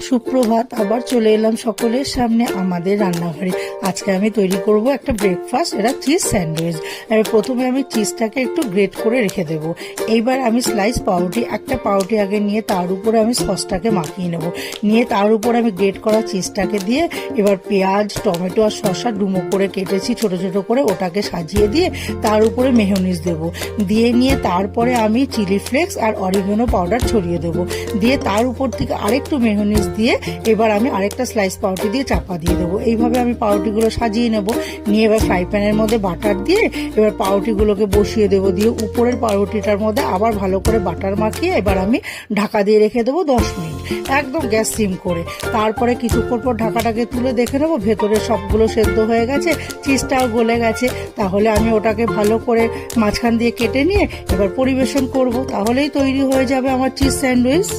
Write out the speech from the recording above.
সুপ্রভাত, আবার চলে এলাম সকলের সামনে আমাদের রান্নাঘরে। আজকে আমি তৈরি করব একটা ব্রেকফাস্ট, এটা চিজ স্যান্ডউইচ। এবার প্রথমে আমি চিজটাকে একটু গ্রেট করে রেখে দেবো। এইবার আমি স্লাইস পাউরুটি, একটা পাউরুটি আগে নিয়ে তার উপরে আমি সসটাকে মাখিয়ে নেব। নিয়ে তার উপর আমি গ্রেট করা চিজটাকে দিয়ে এবার পেঁয়াজ, টমেটো আর শসা ডুমো করে কেটেছি ছোট ছোট করে, ওটাকে সাজিয়ে দিয়ে তার উপরে মেয়োনিজ দেবো। দিয়ে নিয়ে তারপরে আমি চিলি ফ্লেক্স আর অরিগানো পাউডার ছড়িয়ে দেবো। দিয়ে তার উপর থেকে আরেকটু মেয়োনিজ দিয়ে এবার আমি আরেকটা স্লাইস পাউরুটি দিয়ে চাপা দিয়ে দেবো। এইভাবে আমি পাউরুটিগুলো সাজিয়ে নেব। নিয়ে এবার ফ্রাই প্যানের মধ্যে বাটার দিয়ে এবার পাউরুটিগুলোকে বসিয়ে দেবো। দিয়ে উপরের পাউরুটিটার মধ্যে আবার ভালো করে বাটার মাখিয়ে এবার আমি ঢাকা দিয়ে রেখে দেবো 10 মিনিট, একদম গ্যাস সিম করে। তারপরে কিছুক্ষণ পর ঢাকাটাকে তুলে দেখে নেবো ভেতরে সবগুলো সেদ্ধ হয়ে গেছে, চিজটাও গলে গেছে। তাহলে আমি ওটাকে ভালো করে মাঝখান দিয়ে কেটে নিয়ে এবার পরিবেশন করব। তাহলেই তৈরি হয়ে যাবে আমার চিজ স্যান্ডউইচ।